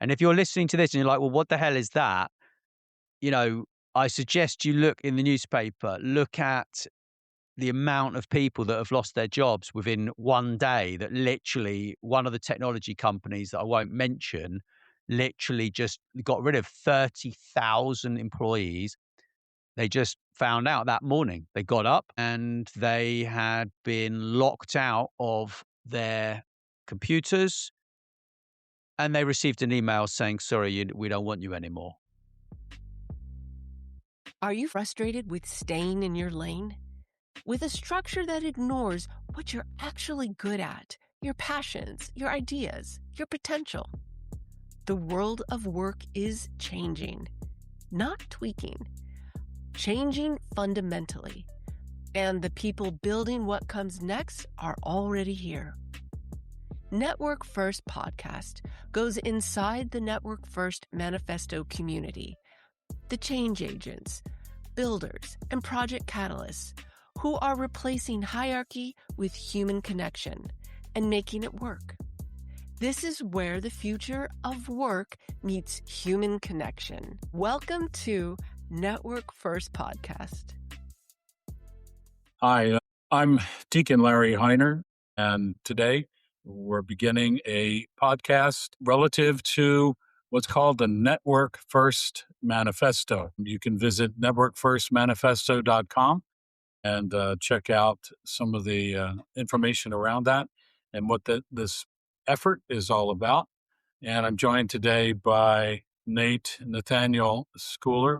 And if you're listening to this and you're like, well, what the hell is that? You know, I suggest you look in the newspaper, look at the amount of people that have lost their jobs within one day, that literally one of the technology companies that I won't mention literally just got rid of 30,000 employees. They just found out that morning. They got up and they had been locked out of their computers, and they received an email saying, sorry, we don't want you anymore. Are you frustrated with staying in your lane? With a structure that ignores what you're actually good at, your passions, your ideas, your potential? The world of work is changing, not tweaking, changing fundamentally. And the people building what comes next are already here. Network First Podcast goes inside the Network First Manifesto community. The change agents, builders, and project catalysts who are replacing hierarchy with human connection and making it work. This is where the future of work meets human connection. Welcome to Network First Podcast. Hi, I'm Deacon Larry Hiner, and today we're beginning a podcast relative to what's called the Network First Manifesto. You can visit networkfirstmanifesto.com and check out some of the information around that and what this effort is all about. And I'm joined today by Nathaniel Schooler,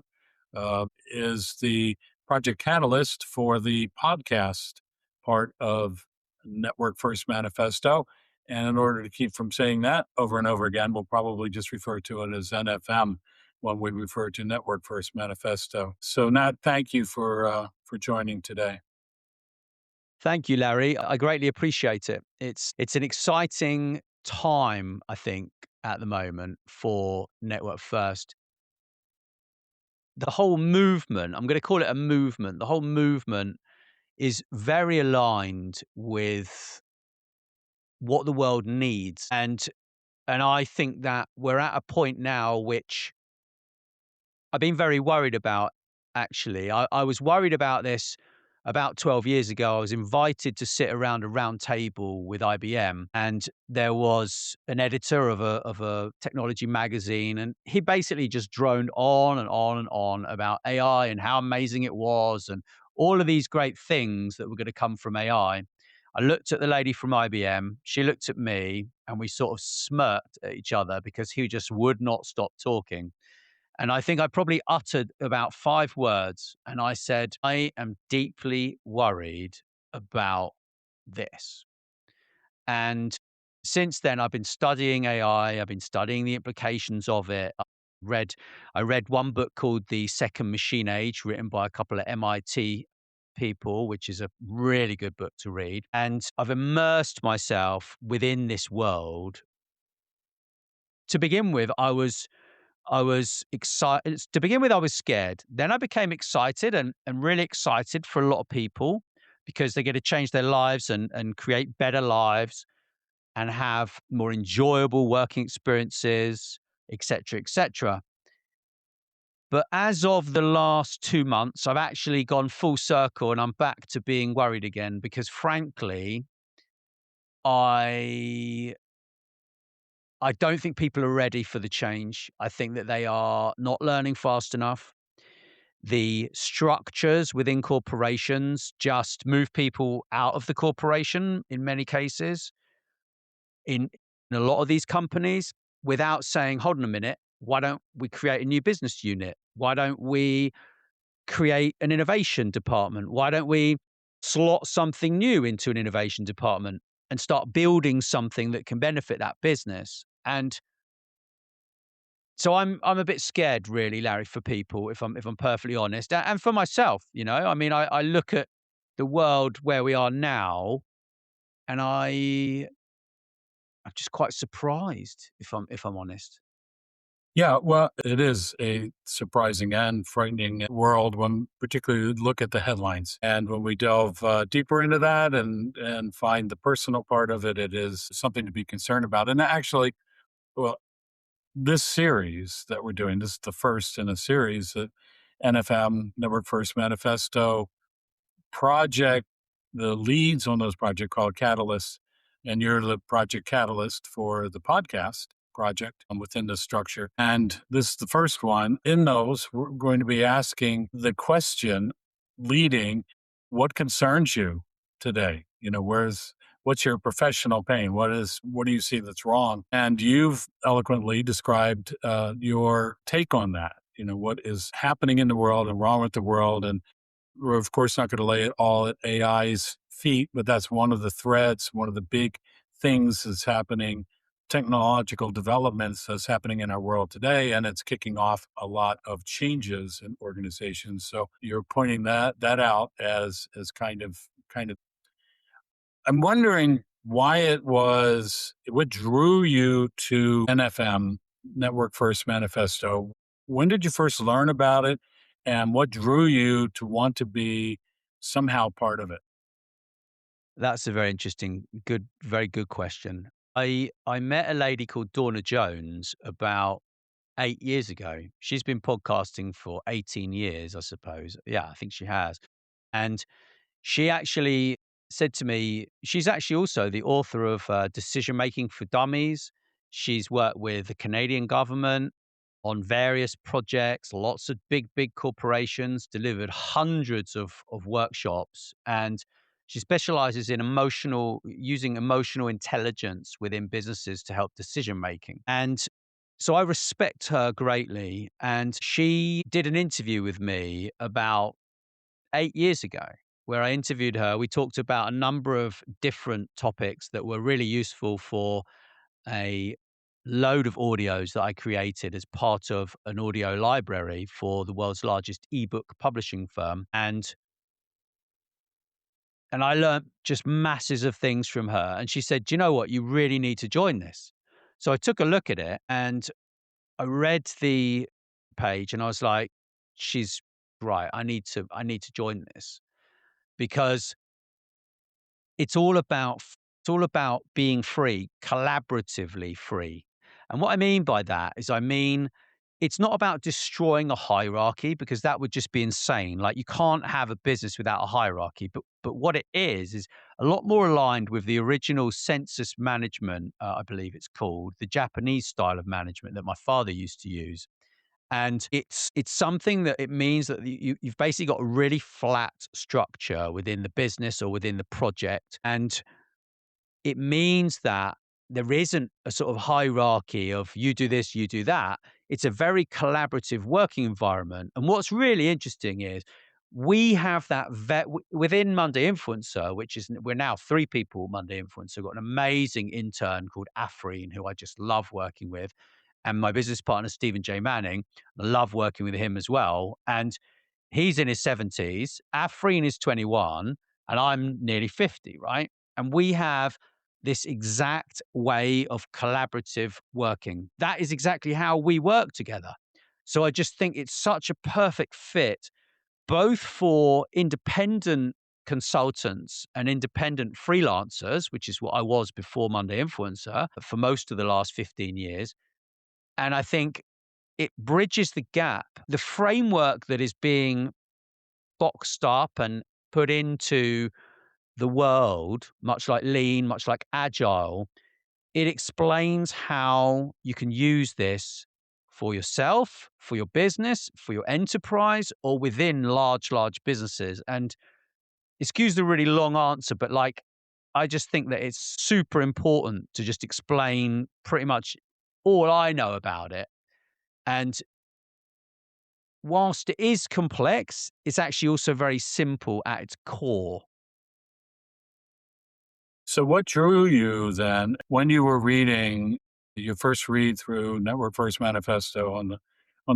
is the project catalyst for the podcast part of Network First Manifesto. And in order to keep from saying that over and over again, we'll probably just refer to it as NFM when we refer to Network First Manifesto. So Nat, thank you for joining today. Thank you, Larry. I greatly appreciate it. It's an exciting time, I think, at the moment for Network First. The whole movement, I'm going to call it a movement, the whole movement is very aligned with what the world needs. And I think that we're at a point now which I've been very worried about, actually. I was worried about this about 12 years ago. I was invited to sit around a round table with IBM, and there was an editor of a technology magazine, and he basically just droned on and on and on about AI and how amazing it was and all of these great things that were going to come from AI. I looked at the lady from IBM, she looked at me, and we sort of smirked at each other because he just would not stop talking. And I think I probably uttered about 5 words, and I said, I am deeply worried about this. And since then, I've been studying AI. I've been studying the implications of it. Read, I read one book called The Second Machine Age, written by a couple of MIT people, which is a really good book to read. And I've immersed myself within this world. To begin with, I was excited. To begin with, I was scared. Then I became excited and really excited for a lot of people because they get to change their lives and create better lives and have more enjoyable working experiences, etc., etc. But as of the last 2 months, I've actually gone full circle and I'm back to being worried again because frankly, I I don't think people are ready for the change. I think that they are not learning fast enough. The structures within corporations just move people out of the corporation in many cases, in a lot of these companies, without saying, hold on a minute, why don't we create a new business unit? Why don't we create an innovation department? Why don't we slot something new into an innovation department and start building something that can benefit that business? And so I'm a bit scared, really, Larry, for people, if I'm perfectly honest, and for myself. I mean, I look at the world where we are now, and I'm just quite surprised, if I'm honest. Yeah, well, it is a surprising and frightening world when particularly look at the headlines. And when we delve deeper into that and find the personal part of it, it is something to be concerned about. And actually, well, this series that we're doing, this is the first in a series that NFM, Network First Manifesto project, the leads on those projects called catalysts, and you're the project catalyst for the podcast project within the structure. And this is the first one. In those, we're going to be asking the question leading, what concerns you today? What's your professional pain? What do you see that's wrong? And you've eloquently described your take on that. What is happening in the world and wrong with the world, and we're, of course, not going to lay it all at AI's feet, but that's one of the threads, one of the big things that's happening, technological developments that's happening in our world today, and it's kicking off a lot of changes in organizations. So you're pointing that out as kind of. I'm wondering what drew you to NFM, Network First Manifesto. When did you first learn about it? And what drew you to want to be somehow part of it? That's a very interesting, very good question. I met a lady called Dawna Jones about 8 years ago. She's been podcasting for 18 years, I suppose. Yeah, I think she has. And she actually said to me, she's actually also the author of Decision Making for Dummies. She's worked with the Canadian government on various projects, lots of big corporations, delivered hundreds of workshops. And she specializes in using emotional intelligence within businesses to help decision making. And so I respect her greatly. And she did an interview with me about 8 years ago, where I interviewed her. We talked about a number of different topics that were really useful for a load of audios that I created as part of an audio library for the world's largest ebook publishing firm. And I learned just masses of things from her. And she said, "Do you know what? You really need to join this." So I took a look at it and I read the page and I was like, she's right. I need to join this because it's all about being free, collaboratively free. And what I mean by that is it's not about destroying a hierarchy because that would just be insane. Like you can't have a business without a hierarchy. But what it is a lot more aligned with the original census management, I believe it's called, the Japanese style of management that my father used to use. And it's something that it means that you've basically got a really flat structure within the business or within the project. And it means that there isn't a sort of hierarchy of you do this, you do that. It's a very collaborative working environment. And what's really interesting is we have that within Monday Influencer, which is we're now 3 people Monday Influencer. We've got an amazing intern called Afreen, who I just love working with. And my business partner, Stephen J. Manning, I love working with him as well. And he's in his 70s. Afreen is 21 and I'm nearly 50, right? And we have this exact way of collaborative working. That is exactly how we work together. So I just think it's such a perfect fit, both for independent consultants and independent freelancers, which is what I was before Monday Influencer for most of the last 15 years. And I think it bridges the gap. The framework that is being boxed up and put into the world, much like lean, much like agile, it explains how you can use this for yourself, for your business, for your enterprise, or within large businesses. And excuse the really long answer, but I just think that it's super important to just explain pretty much all I know about it. And whilst it is complex, it's actually also very simple at its core. So what drew you then when you were reading your first read through Network First Manifesto on the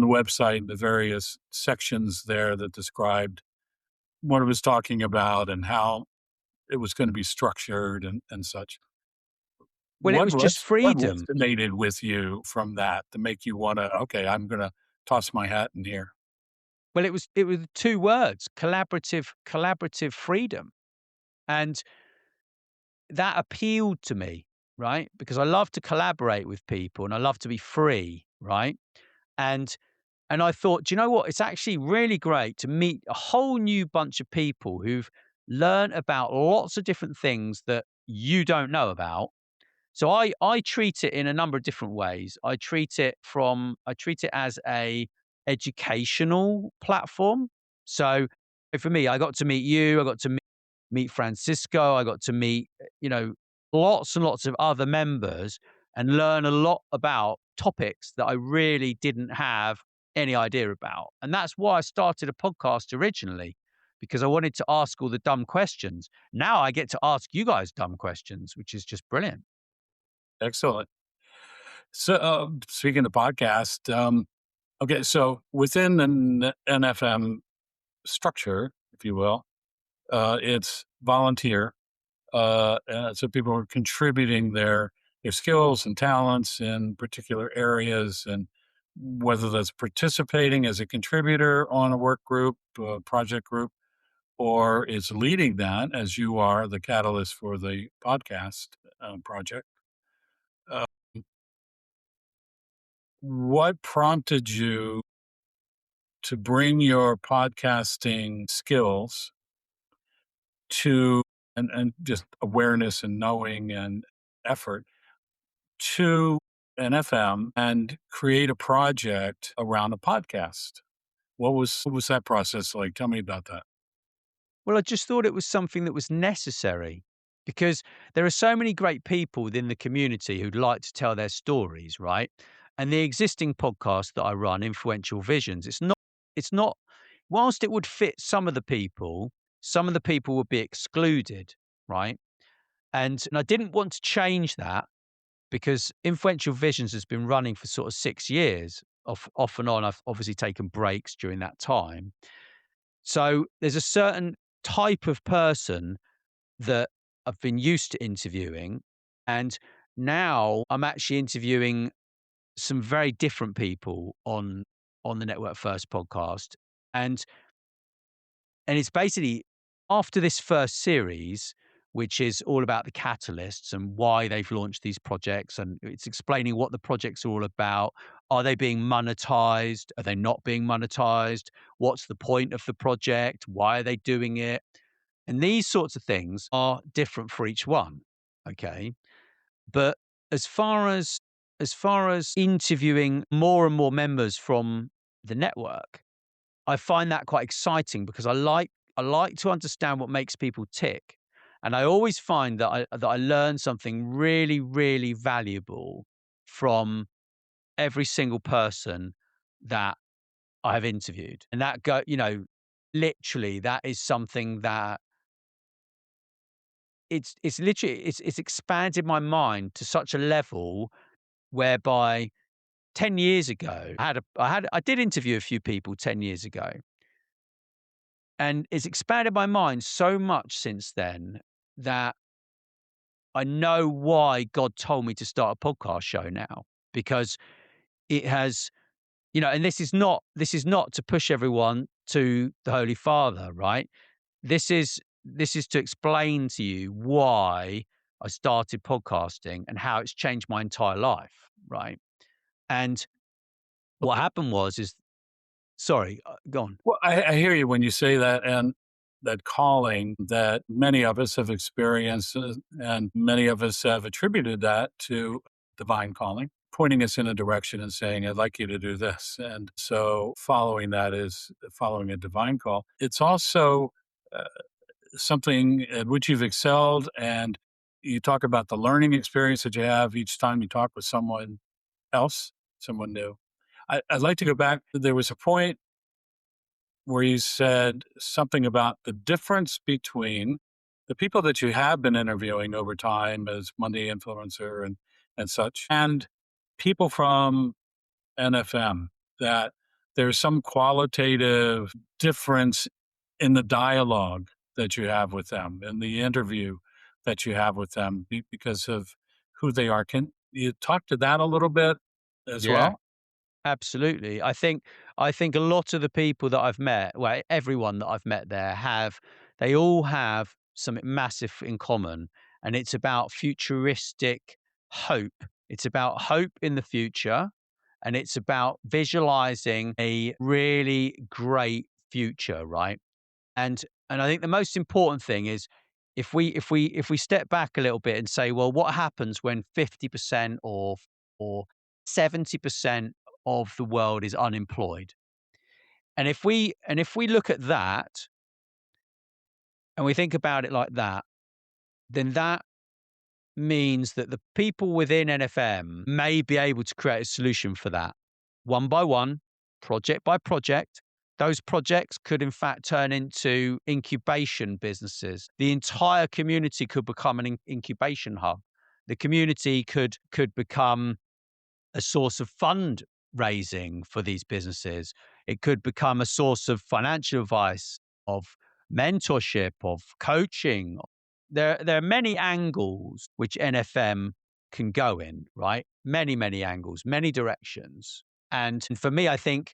website, the various sections there that described what it was talking about and how it was going to be structured and such. Well, it was just What freedom. resonated with you from that to make you want to, okay, I'm going to toss my hat in here? Well, it was 2 words, collaborative freedom. And that appealed to me, right? Because I love to collaborate with people and I love to be free. right? And and I thought, do you know what? It's actually really great to meet a whole new bunch of people who've learned about lots of different things that you don't know about. So I treat it in a number of different ways. I treat it as a educational platform. So for me, I got to meet you, I got to meet Francisco, I got to meet, lots and lots of other members and learn a lot about topics that I really didn't have any idea about. And that's why I started a podcast originally, because I wanted to ask all the dumb questions. Now I get to ask you guys dumb questions, which is just brilliant. Excellent. So, speaking of podcast, okay, so within the NFM structure, if you will, it's volunteer. So people are contributing their skills and talents in particular areas, and whether that's participating as a contributor on a work group, project group, or it's leading that as you are the catalyst for the podcast project. Uh, what prompted you to bring your podcasting skills to and just awareness and knowing and effort to an FM and create a project around a podcast? What was that process like? Tell me about that. Well, I just thought it was something that was necessary because there are so many great people within the community who'd like to tell their stories, right? And the existing podcast that I run, Influential Visions, it's not, whilst it would fit some of the people would be excluded, right? And I didn't want to change that because Influential Visions has been running for sort of 6 years, off and on. I've obviously taken breaks during that time. So there's a certain type of person that I've been used to interviewing. And now I'm actually interviewing some very different people on the Network First podcast. And and it's basically after this first series, which is all about the catalysts and why they've launched these projects, and it's explaining what the projects are all about. Are they being monetized? Are they not being monetized? What's the point of the project? Why are they doing it? And these sorts of things are different for each one. Okay. But as far as interviewing more and more members from the network, I find that quite exciting because I like to understand what makes people tick. And I always find that I learn something really, really valuable from every single person that I have interviewed. And literally that is something that it's literally it's expanded my mind to such a level whereby 10 years ago I did interview a few people 10 years ago, and it's expanded my mind so much since then that I know why God told me to start a podcast show now, because it has, and this is not to push everyone to the Holy Father, right? This is to explain to you why I started podcasting and how it's changed my entire life, right? And what happened was is sorry, go on. Well, I hear you when you say that, and that calling that many of us have experienced, and many of us have attributed that to divine calling, pointing us in a direction and saying, I'd like you to do this. And so following that is following a divine call. It's also uh, something at which you've excelled, and you talk about the learning experience that you have each time you talk with someone else, someone new. I'd like to go back. There was a point where you said something about the difference between the people that you have been interviewing over time as Monday Influencer and such, and people from NFM, that there's some qualitative difference in the dialogue that you have with them, in the interview that you have with them because of who they are. Can you talk to that a little bit as Yeah. well? Absolutely. I think a lot of the people that I've met, well, everyone that I've met there they all have something massive in common, and it's about futuristic hope. It's about hope in the future, and it's about visualizing a really great future, right? And I think the most important thing is if we step back a little bit and say, well, what happens when 50% or 70% of the world is unemployed? And if we look at that and we think about it like that, then that means that the people within NFM may be able to create a solution for that one by one, project by project. Those projects could, in fact, turn into incubation businesses. The entire community could become an incubation hub. The community could become a source of fundraising for these businesses. It could become a source of financial advice, of mentorship, of coaching. There are many angles which NFM can go in, right? Many, many angles, many directions. And for me, I think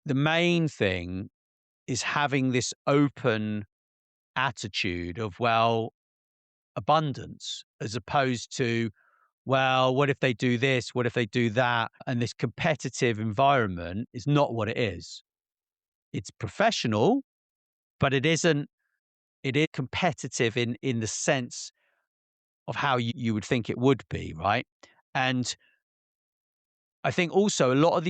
the main thing is having this open attitude of, well, abundance, as opposed to, well, what if they do this? What if they do that? And this competitive environment is not what it is. It's professional, but it isn't, it is competitive in the sense of how you would think it would be, right? And I think also a lot of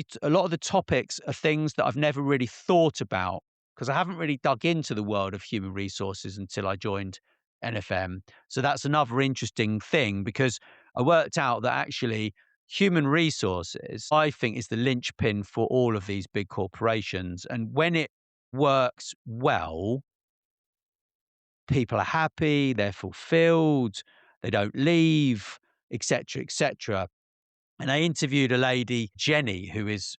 the topics are things that I've never really thought about because I haven't really dug into the world of human resources until I joined NFM. So that's another interesting thing because I worked out that actually human resources, I think, is the linchpin for all of these big corporations. And when it works well, people are happy, they're fulfilled, they don't leave, etc., etc. And I interviewed a lady, Jenny, who is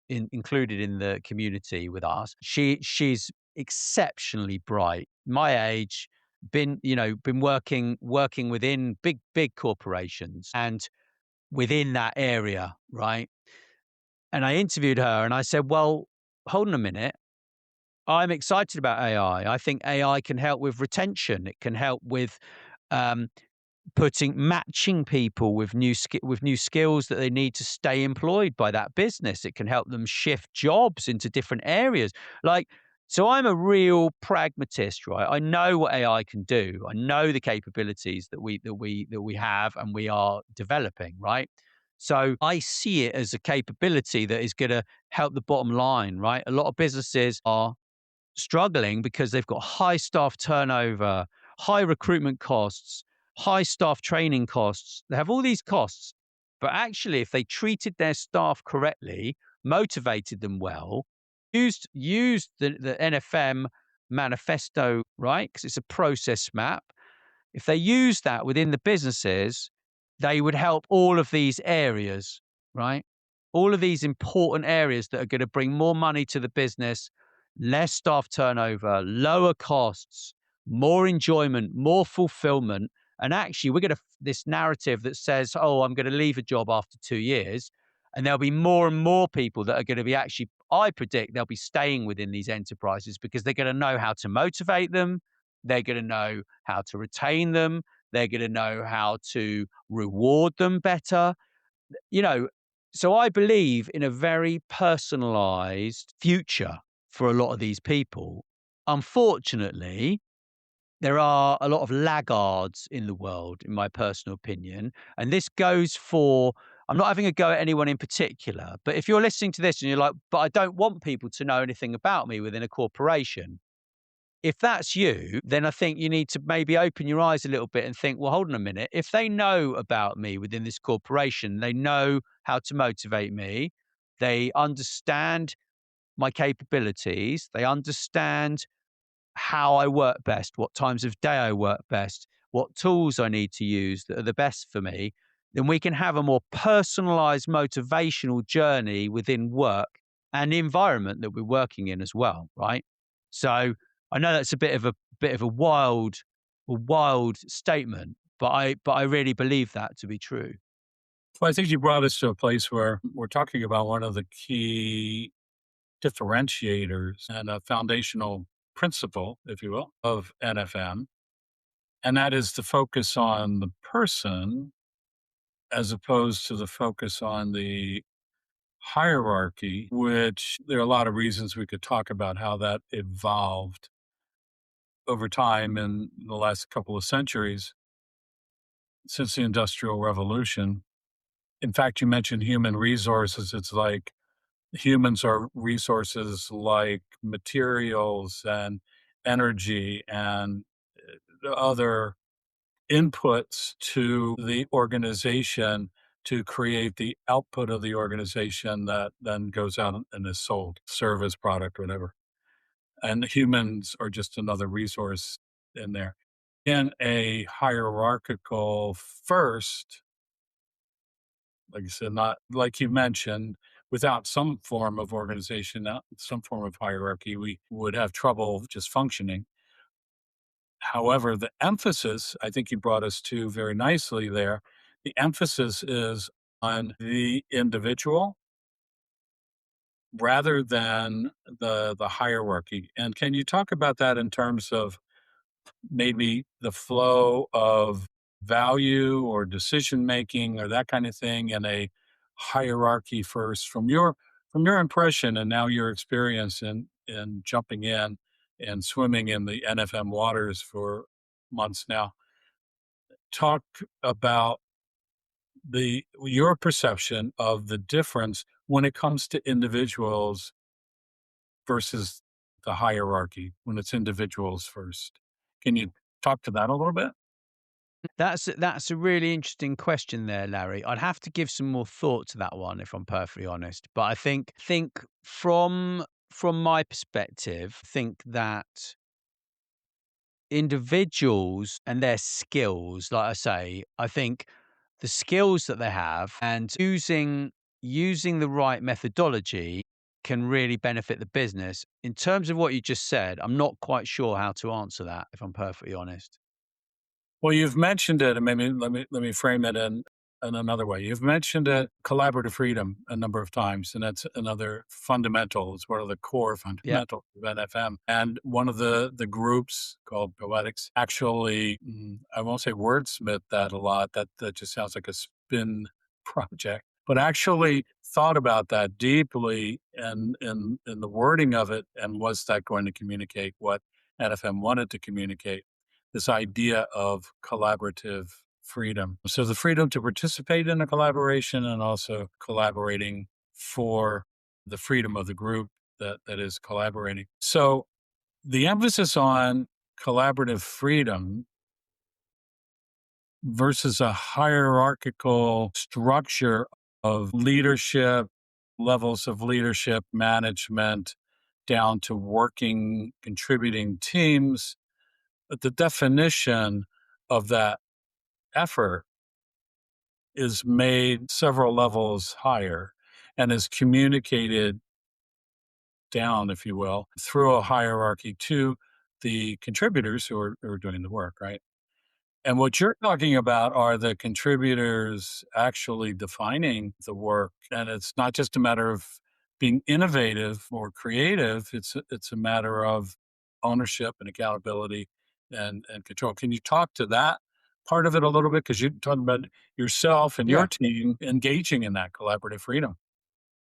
included in the community with us. She's exceptionally bright, my age, been working within big corporations and within that area, right? And I interviewed her and I said, well, hold on a minute. I'm excited about AI. I think AI can help with retention. It can help with um, matching people with with new skills that they need to stay employed by that business. It can help them shift jobs into different areas. Like, so I'm a real pragmatist, right? I know what AI can do. I know the capabilities that we have and we are developing, right? So I see it as a capability that is going to help the bottom line, right? A lot of businesses are struggling because they've got high staff turnover, high recruitment costs, high staff training costs. They have all these costs. But actually, if they treated their staff correctly, motivated them well, used the NFM manifesto, right? Because it's a process map. If they use that within the businesses, they would help all of these areas, right? All of these important areas that are going to bring more money to the business, less staff turnover, lower costs, more enjoyment, more fulfillment. And actually, we're going to this narrative that says, oh, I'm going to leave a job after 2 years. And there'll be more and more people that are going to be actually, I predict they'll be staying within these enterprises because they're going to know how to motivate them. They're going to know how to retain them. They're going to know how to reward them better. You know, so I believe in a very personalized future for a lot of these people. Unfortunately, there are a lot of laggards in the world, in my personal opinion. And this goes for, I'm not having a go at anyone in particular, but if you're listening to this and you're like, but I don't want people to know anything about me within a corporation, if that's you, then I think you need to maybe open your eyes a little bit and think, well, hold on a minute. If they know about me within this corporation, they know how to motivate me, they understand my capabilities, they understand how I work best, what times of day I work best, what tools I need to use that are the best for me, then we can have a more personalized motivational journey within work and the environment that we're working in as well, right? So I know that's a bit of a wild statement, but I really believe that to be true. Well, I think you brought us to a place where we're talking about one of the key differentiators and a foundational principle, if you will, of NFM, and that is to focus on the person as opposed to the focus on the hierarchy, which there are a lot of reasons we could talk about how that evolved over time in the last couple of centuries since the Industrial Revolution. In fact, you mentioned human resources. It's like humans are resources like materials and energy and other inputs to the organization to create the output of the organization that then goes out and is sold, service, product, whatever. And humans are just another resource in there. In a hierarchical first, like you said, not like you mentioned, without some form of organization, some form of hierarchy, we would have trouble just functioning. However, the emphasis, I think you brought us to very nicely there, the emphasis is on the individual rather than the hierarchy. And can you talk about that in terms of maybe the flow of value or decision making or that kind of thing in a hierarchy first from your impression and now your experience in jumping in and swimming in the NFM waters for months now. Talk about the your perception of the difference when it comes to individuals versus the hierarchy when it's individuals first. Can you talk to that a little bit? That's a really interesting question there, Larry. I'd have to give some more thought to that one if I'm perfectly honest. But I think from my perspective, think that individuals and their skills, like I say, I think the skills that they have and using the right methodology can really benefit the business. In terms of what you just said, I'm not quite sure how to answer that, if I'm perfectly honest. Well, you've mentioned it, and maybe let me frame it in another way. You've mentioned it, collaborative freedom a number of times, and that's another fundamental. It's one of the core Yeah. fundamentals of NFM. And one of the groups called Poetics actually, I won't say wordsmith that a lot. That just sounds like a spin project. But actually thought about that deeply and in the wording of it, and was that going to communicate what NFM wanted to communicate? This idea of collaborative freedom. So the freedom to participate in a collaboration and also collaborating for the freedom of the group that is collaborating. So the emphasis on collaborative freedom versus a hierarchical structure of leadership, levels of leadership, management, down to working, contributing teams. But the definition of that effort is made several levels higher and is communicated down, if you will, through a hierarchy to the contributors who are doing the work, right? And what you're talking about are the contributors actually defining the work. And it's not just a matter of being innovative or creative, it's a matter of ownership and accountability and control. Can you talk to that part of it a little bit? Because you're talking about yourself and your Yeah. team engaging in that collaborative freedom.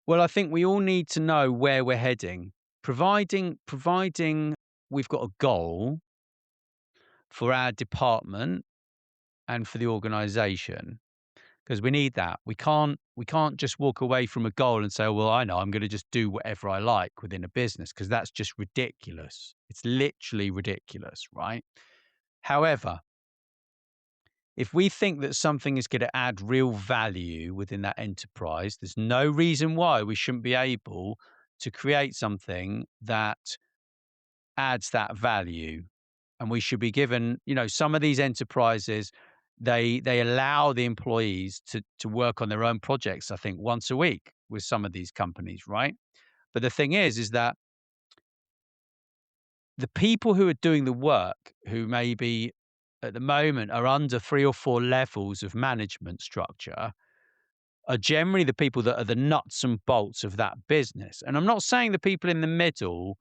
Well, I think we all need to know where we're heading. Providing we've got a goal for our department and for the organization, because we need that. We can't just walk away from a goal and say, "Oh, well, I know, I'm gonna just do whatever I like within a business," because that's just ridiculous. It's literally ridiculous, right? However, if we think that something is gonna add real value within that enterprise, there's no reason why we shouldn't be able to create something that adds that value. And we should be given, some of these enterprises, they allow the employees to work on their own projects, I think, once a week with some of these companies, right? But the thing is that the people who are doing the work, who maybe at the moment are under 3 or 4 levels of management structure, are generally the people that are the nuts and bolts of that business. And I'm not saying the people in the middle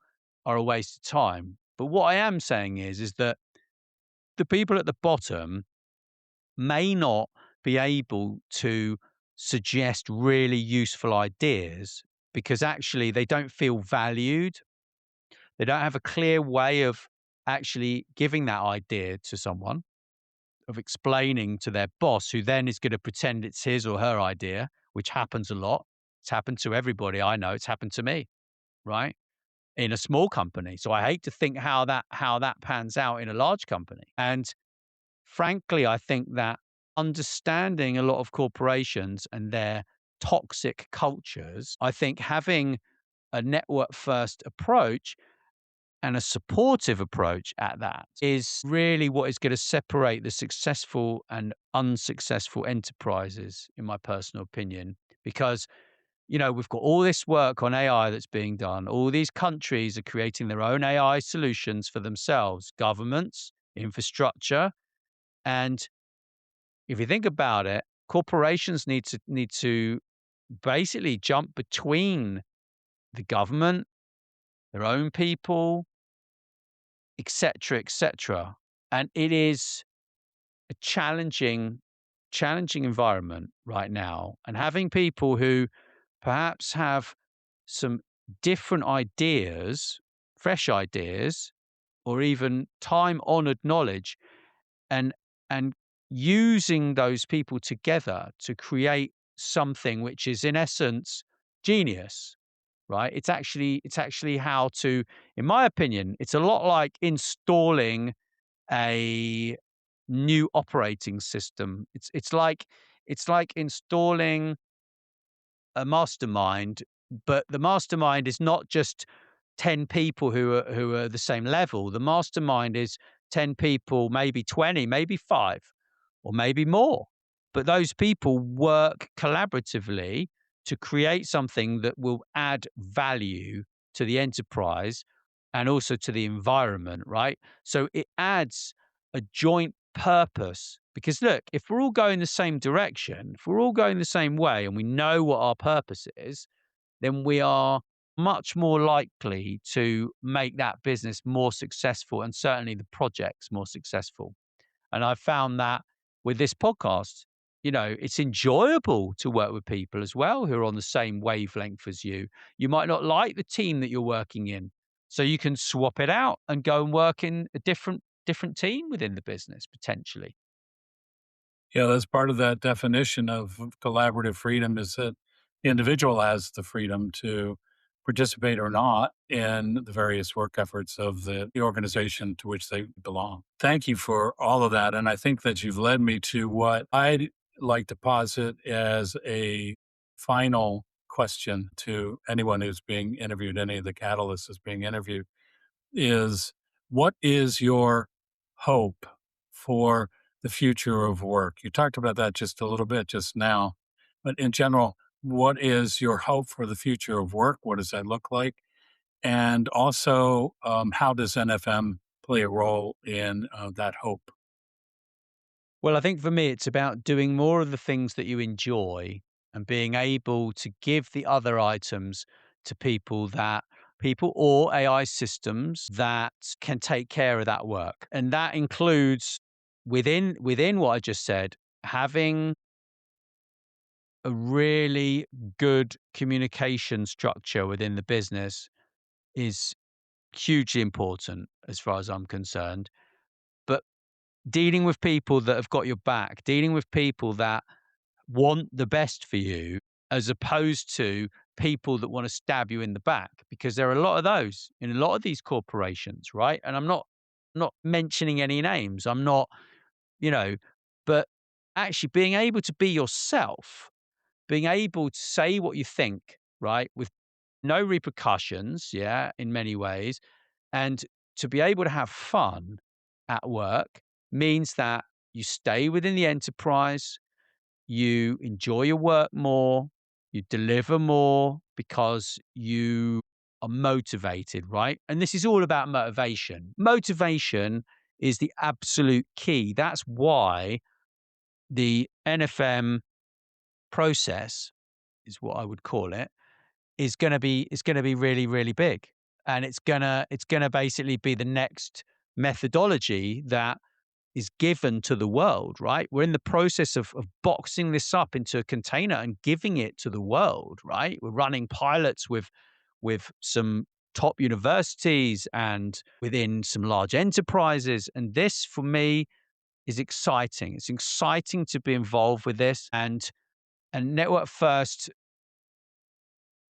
are a waste of time, but what I am saying is that the people at the bottom may not be able to suggest really useful ideas because actually they don't feel valued. They don't have a clear way of actually giving that idea to someone, of explaining to their boss, who then is going to pretend it's his or her idea, which happens a lot. It's happened to everybody I know. It's happened to me, right? In a small company. So I hate to think how that pans out in a large company. And frankly, I think that understanding a lot of corporations and their toxic cultures, I think having a network first approach and a supportive approach at that is really what is going to separate the successful and unsuccessful enterprises, in my personal opinion. Because, we've got all this work on AI that's being done. All these countries are creating their own AI solutions for themselves, governments, infrastructure. And if you think about it, corporations need to basically jump between the government, their own people, et cetera, et cetera. And it is a challenging environment right now. And having people who perhaps have some different ideas, fresh ideas, or even time-honored knowledge, and and using those people together to create something which is in essence genius, right? It's actually how to, in my opinion, it's a lot like installing a new operating system. It's like installing a mastermind, but the mastermind is not just 10 people who are the same level. The mastermind is 10 people, maybe 20, maybe 5, or maybe more. But those people work collaboratively to create something that will add value to the enterprise and also to the environment, right? So it adds a joint purpose. Because look, if we're all going the same direction, if we're all going the same way and we know what our purpose is, then we are much more likely to make that business more successful and certainly the projects more successful. And I've found that with this podcast, it's enjoyable to work with people as well who are on the same wavelength as you. You might not like the team that you're working in, so you can swap it out and go and work in a different team within the business potentially. Yeah, that's part of that definition of collaborative freedom is that the individual has the freedom to participate or not in the various work efforts of the organization to which they belong. Thank you for all of that. And I think that you've led me to what I'd like to posit as a final question to anyone who's being interviewed, any of the catalysts that's being interviewed is what is your hope for the future of work? You talked about that just a little bit just now, but in general, what is your hope for the future of work? What does that look like? And also, how does NFM play a role in that hope? Well, I think for me, it's about doing more of the things that you enjoy and being able to give the other items to people or AI systems that can take care of that work. And that includes within what I just said, having a really good communication structure within the business is hugely important as far as I'm concerned. But dealing with people that have got your back, dealing with people that want the best for you, as opposed to people that want to stab you in the back, because there are a lot of those in a lot of these corporations, right? And I'm not mentioning any names. I'm not, you know, but actually being able to be yourself, being able to say what you think, right, with no repercussions, yeah, in many ways, and to be able to have fun at work means that you stay within the enterprise, you enjoy your work more, you deliver more because you are motivated, right? And this is all about motivation. Motivation is the absolute key. That's why the NFM process is what I would call it is going to be really really big, and it's going to basically be the next methodology that is given to the world, right? We're in the process of boxing this up into a container and giving it to the world, right? We're running pilots with some top universities and within some large enterprises. And this, for me, is exciting. It's exciting to be involved with this. And Network First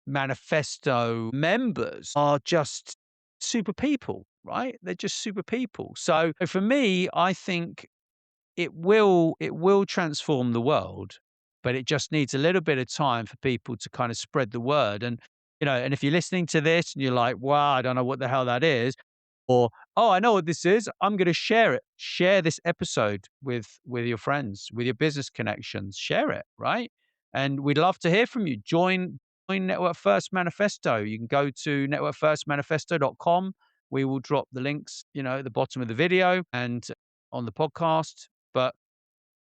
manifesto members are just super people, right? They're just super people. So for me, I think it will transform the world, but it just needs a little bit of time for people to kind of spread the word. And and if you're listening to this and you're like, wow, I don't know what the hell that is, or oh, I know what this is, I'm going to share it. Share this episode with your friends, with your business connections. Share it, right? And we'd love to hear from you. Join Network First Manifesto. You can go to networkfirstmanifesto.com. We will drop the links, at the bottom of the video and on the podcast. But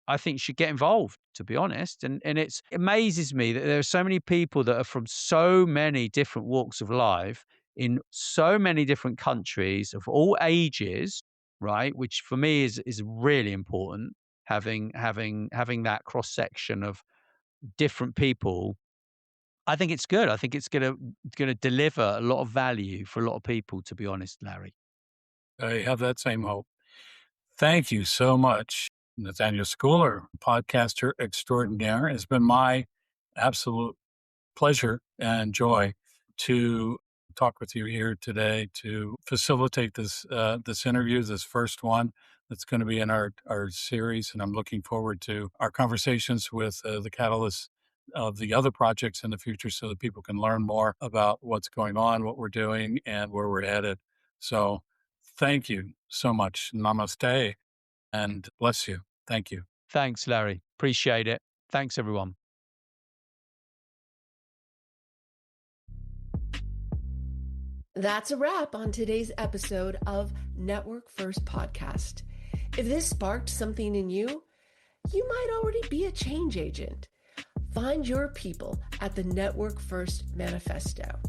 I think you should get involved, to be honest. And it amazes me that there are so many people that are from so many different walks of life in so many different countries of all ages, right? Which for me is really important, having that cross section of different people. I think it's good. I think it's gonna deliver a lot of value for a lot of people, to be honest, Larry. I have that same hope. Thank you so much, Nathaniel Schooler, podcaster extraordinaire. It's been my absolute pleasure and joy to talk with you here today to facilitate this interview, this first one that's going to be in our series. And I'm looking forward to our conversations with the catalysts of the other projects in the future so that people can learn more about what's going on, what we're doing, and where we're headed. So thank you so much. Namaste and bless you. Thank you. Thanks, Larry. Appreciate it. Thanks, everyone. That's a wrap on today's episode of Network First Podcast. If this sparked something in you, you might already be a change agent. Find your people at the Network First Manifesto.